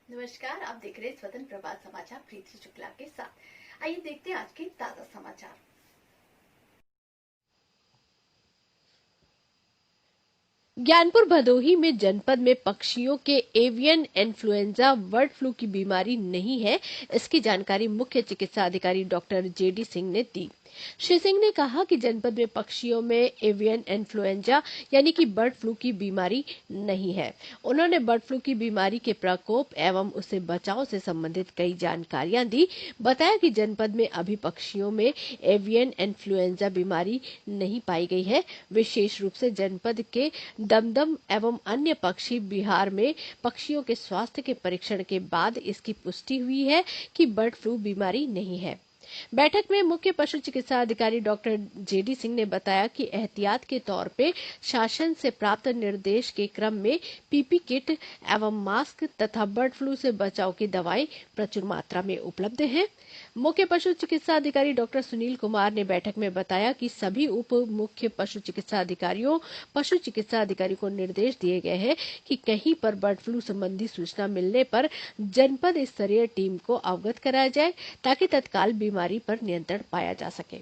नमस्कार, आप देख रहे हैं स्वतंत्र प्रभात समाचार प्रीति शुक्ला के साथ। आइए देखते हैं आज के ताजा समाचार। ज्ञानपुर भदोही में जनपद में पक्षियों के एवियन इन्फ्लुएंजा बर्ड फ्लू की बीमारी नहीं है। इसकी जानकारी मुख्य चिकित्सा अधिकारी डॉक्टर जेडी सिंह ने दी। श्री सिंह ने कहा कि जनपद में पक्षियों में एवियन इन्फ्लुएंजा यानी कि बर्ड फ्लू की बीमारी नहीं है। उन्होंने बर्ड फ्लू की बीमारी के प्रकोप एवं उससे बचाव से संबंधित कई जानकारियां दी। बताया कि जनपद में अभी पक्षियों में एवियन इन्फ्लुएंजा बीमारी नहीं पाई गई है। विशेष रूप से जनपद के दमदम एवं अन्य पक्षी बिहार में पक्षियों के स्वास्थ्य के परीक्षण के बाद इसकी पुष्टि हुई है कि बर्ड फ्लू बीमारी नहीं है। बैठक में मुख्य पशु चिकित्सा अधिकारी डॉक्टर जेडी सिंह ने बताया कि एहतियात के तौर पे शासन से प्राप्त निर्देश के क्रम में पीपी किट एवं मास्क तथा बर्ड फ्लू से बचाव की दवाएं प्रचुर मात्रा में उपलब्ध हैं। मुख्य पशु चिकित्सा अधिकारी डॉक्टर सुनील कुमार ने बैठक में बताया कि सभी उप मुख्य पशु चिकित्सा अधिकारियों पशु चिकित्सा अधिकारी को निर्देश दिए गए हैं कि कहीं पर बर्ड फ्लू संबंधी सूचना मिलने पर जनपद स्तरीय टीम को अवगत कराया जाए ताकि तत्काल बीमारी पर नियंत्रण पाया जा सके।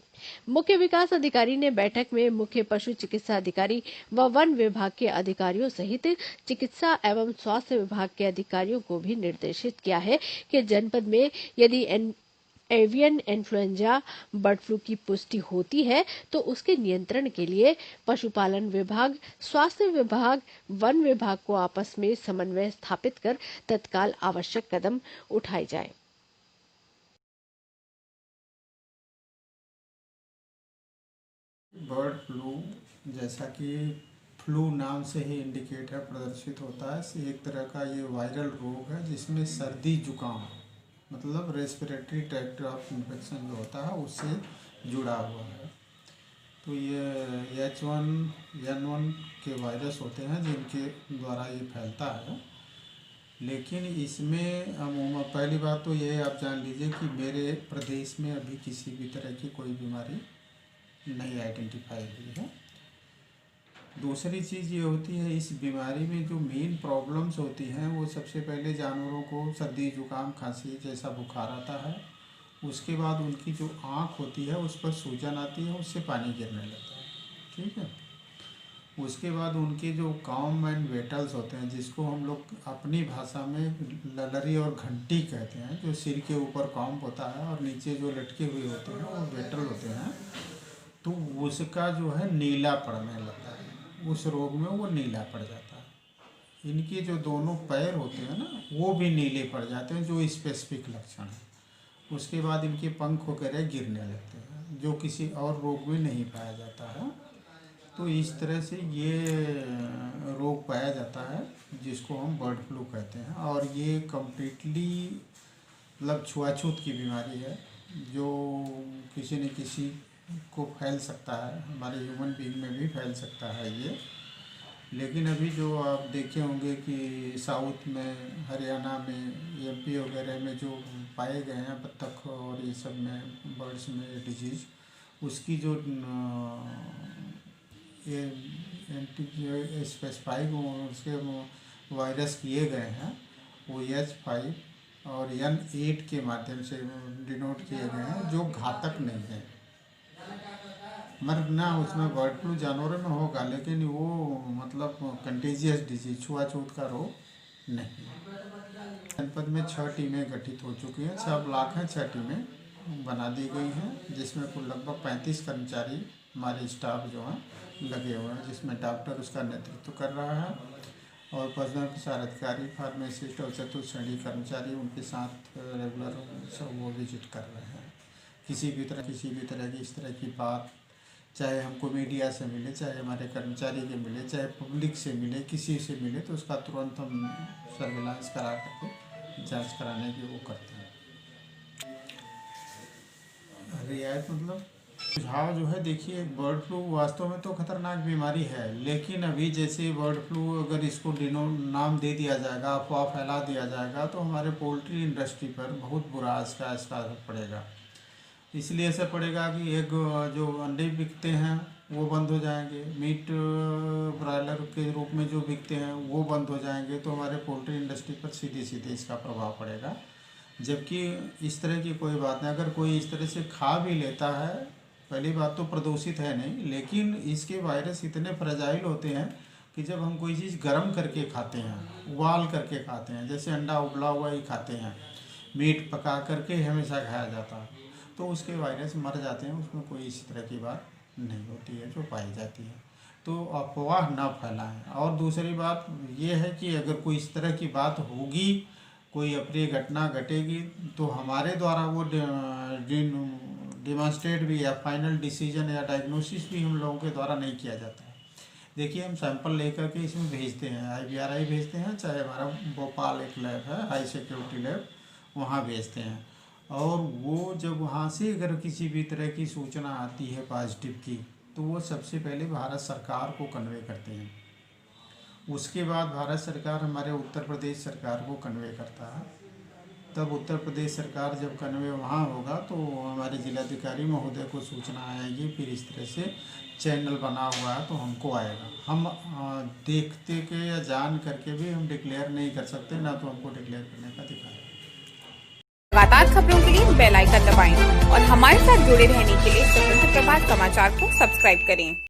मुख्य विकास अधिकारी ने बैठक में मुख्य पशु चिकित्सा अधिकारी व वन विभाग के अधिकारियों सहित चिकित्सा एवं स्वास्थ्य विभाग के अधिकारियों को भी निर्देशित किया है कि जनपद में यदि एवियन इन्फ्लुएंजा बर्ड फ्लू की पुष्टि होती है तो उसके नियंत्रण के लिए पशुपालन विभाग, स्वास्थ्य विभाग, वन विभाग को आपस में समन्वय स्थापित कर तत्काल आवश्यक कदम उठाए जाए। बर्ड फ्लू जैसा कि फ्लू नाम से ही इंडिकेट है, प्रदर्शित होता है। एक तरह का ये वायरल रोग है जिसमें सर्दी जुकाम मतलब रेस्पिरेटरी ट्रैक्ट ऑफ इन्फेक्शन जो होता है उससे जुड़ा हुआ है। तो ये H1N1 के वायरस होते हैं जिनके द्वारा ये फैलता है। लेकिन इसमें पहली बात तो ये आप जान लीजिए कि मेरे प्रदेश में अभी किसी भी तरह की कोई बीमारी नहीं आइडेंटिफाई हुई है। दूसरी चीज़ ये होती है, इस बीमारी में जो मेन प्रॉब्लम्स होती हैं वो सबसे पहले जानवरों को सर्दी जुकाम खांसी जैसा बुखार आता है। उसके बाद उनकी जो आँख होती है उस पर सूजन आती है, उससे पानी गिरने लगता है। ठीक है। उसके बाद उनके जो कॉम एंड वेटल्स होते हैं जिसको हम लोग अपनी भाषा में ललरी और घंटी कहते हैं, जो सिर के ऊपर कॉम्ब होता है और नीचे जो लटके हुए होते हैं वो वेटल होते हैं, तो उसका जो है नीला पड़ने लगता है। उस रोग में वो नीला पड़ जाता है। इनके जो दोनों पैर होते हैं ना वो भी नीले पड़ जाते हैं, जो स्पेसिफिक लक्षण है। उसके बाद इनके पंख वगैरह गिरने लगते हैं, जो किसी और रोग में नहीं पाया जाता है। तो इस तरह से ये रोग पाया जाता है जिसको हम बर्ड फ्लू कहते हैं। और ये कम्प्लीटली मतलब छुआछूत की बीमारी है जो किसी न किसी को फैल सकता है, हमारे ह्यूमन बीइंग में भी फैल सकता है ये। लेकिन अभी जो आप देखे होंगे कि साउथ में, हरियाणा में, एमपी वगैरह में जो पाए गए हैं बत्तख और ये सब में बर्ड्स में डिजीज़, उसकी जो ये एंटी स्पेसिफाइड उसके वायरस किए गए हैं वो H5 और N8 के माध्यम से डिनोट किए गए हैं, जो घातक नहीं है। मरना उसमें बर्ड फ्लू जानवरों में होगा लेकिन वो मतलब कंटेजियस डिजीज, छुआछूत का रोग नहीं। जनपद में 6 टीमें गठित हो चुकी हैं, 6 ब्लॉक हैं, 6 टीमें बना दी गई हैं जिसमें कुल लगभग 35 कर्मचारी हमारे स्टाफ जो हैं लगे हुए हैं, जिसमें डॉक्टर उसका नेतृत्व कर रहा है और पशुधन प्रसार अधिकारी, फार्मासिस्ट और चतुर्थ श्रेणी कर्मचारी उनके साथ रेगुलर सब वो विजिट कर रहे हैं। किसी भी तरह की इस तरह की बात, चाहे हमको मीडिया से मिले, चाहे हमारे कर्मचारी के मिले, चाहे पब्लिक से मिले, किसी से मिले, तो उसका तुरंत हम सर्विलांस करा करके जांच कराने की वो करते हैं। रियायत मतलब सुझाव जो है, देखिए बर्ड फ्लू वास्तव में तो खतरनाक बीमारी है, लेकिन अभी जैसे बर्ड फ्लू अगर इसको नाम दे दिया जाएगा, अफवाह फैला दिया जाएगा, तो हमारे पोल्ट्री इंडस्ट्री पर बहुत बुरा इसका असर पड़ेगा। इसलिए ऐसा पड़ेगा कि एक जो अंडे बिकते हैं वो बंद हो जाएंगे। मीट ब्रॉयलर के रूप में जो बिकते हैं वो बंद हो जाएंगे, तो हमारे पोल्ट्री इंडस्ट्री पर सीधे सीधे इसका प्रभाव पड़ेगा। जबकि इस तरह की कोई बात नहीं, अगर कोई इस तरह से खा भी लेता है, पहली बात तो प्रदूषित है नहीं, लेकिन इसके वायरस इतने फ्रेजाइल होते हैं कि जब हम कोई चीज़ गर्म करके खाते हैं, उबाल करके खाते हैं, जैसे अंडा उबला हुआ ही खाते हैं, मीट पका करके हमेशा खाया जाता है, तो उसके वायरस मर जाते हैं, उसमें कोई इस तरह की बात नहीं होती है जो पाई जाती है। तो अफवाह ना फैलाएं। और दूसरी बात ये है कि अगर कोई इस तरह की बात होगी, कोई अप्रिय घटना घटेगी, तो हमारे द्वारा वो डिमॉन्स्ट्रेट भी या फाइनल डिसीजन या डायग्नोसिस भी हम लोगों के द्वारा नहीं किया जाता है। देखिए, हम सैंपल लेकर के इसमें भेजते हैं, IVRI भेजते हैं, चाहे हमारा भोपाल एक लैब है हाई सिक्योरिटी लैब, वहाँ भेजते हैं। और वो जब वहाँ से अगर किसी भी तरह की सूचना आती है पॉजिटिव की, तो वो सबसे पहले भारत सरकार को कन्वे करते हैं। उसके बाद भारत सरकार हमारे उत्तर प्रदेश सरकार को कन्वे करता है। तब उत्तर प्रदेश सरकार जब कन्वे वहाँ होगा तो हमारे जिलाधिकारी महोदय को सूचना आएगी, फिर इस तरह से चैनल बना हुआ है तो हमको आएगा। हम देखते के या जान करके भी हम डिक्लेयर नहीं कर सकते, ना तो हमको डिक्लेयर करने का अधिकार है। लगातार खबरों के लिए बेल आइकन दबाएं और हमारे साथ जुड़े रहने के लिए स्वतंत्र प्रभात समाचार को सब्सक्राइब करें।